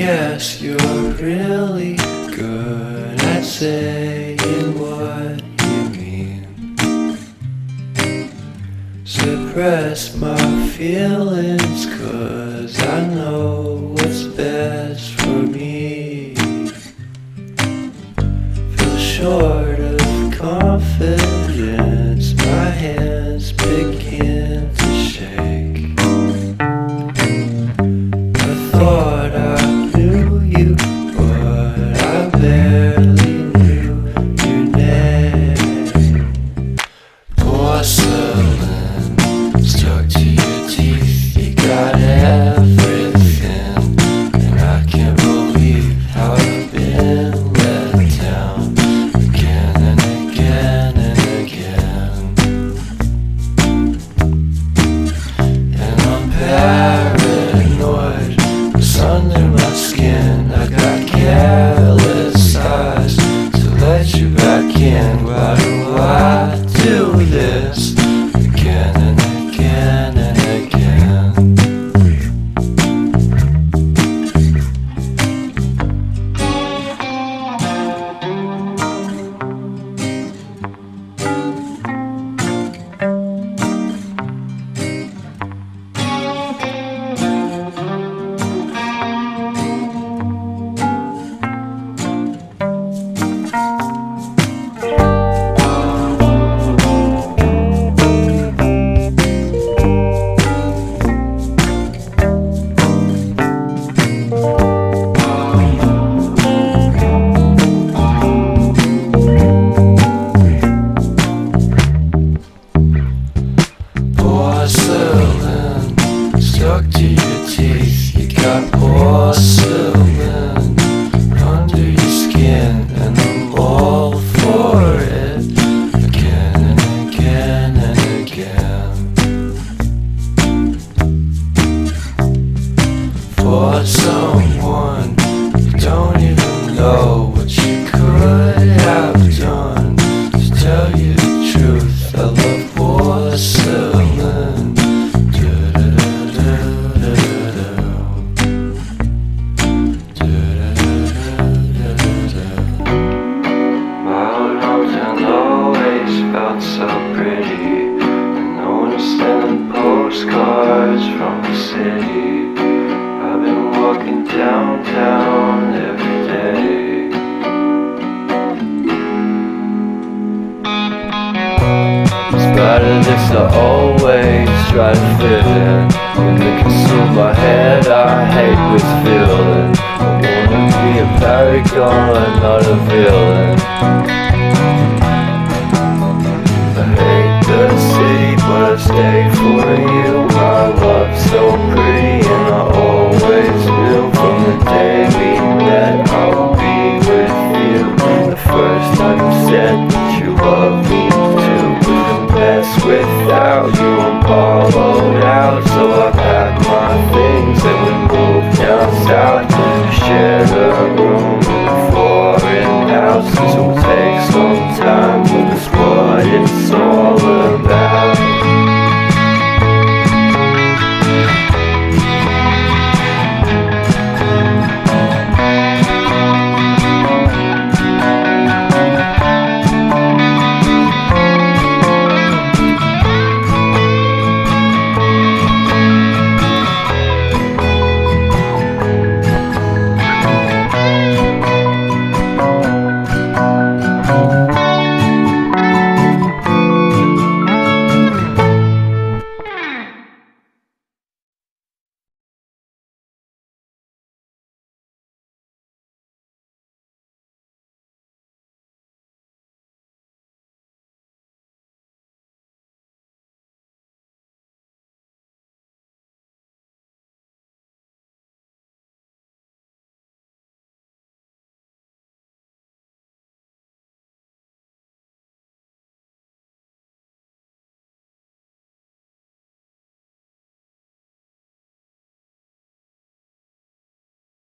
guess you're really good at saying what you mean. Suppress my feelings, 'cause I know what's best for me. Feel short of confidence, my hands begin to shake. I thought I knew you, but I barely knew your name. Porcelain stuck to your teeth, you got everything, and I can't believe how I've been let down again and again and again. And I'm paranoid, it's under my skin. I got careless eyes to let you back in. Why do I do this again and again and again? Porcelain stuck to your teeth, you got porcelain under your skin, and I'm all for it again and again and again. For someone you don't even know what you could have done. To tell you the truth, I love porcelain. Felt so pretty, and no one sending postcards from the city. I've been walking downtown every day. In spite of this, I always try to fit in. When it consumes my head, I hate this feeling. I wanna be a paragon, not a villain. I hate the city, but I stay for you. My love's so pretty, and I always knew from the day we met I would be with you. The first time you said that you love me too, couldn't pass without you. I'm hollowed out, so I packed my things and we moved down south to share a room.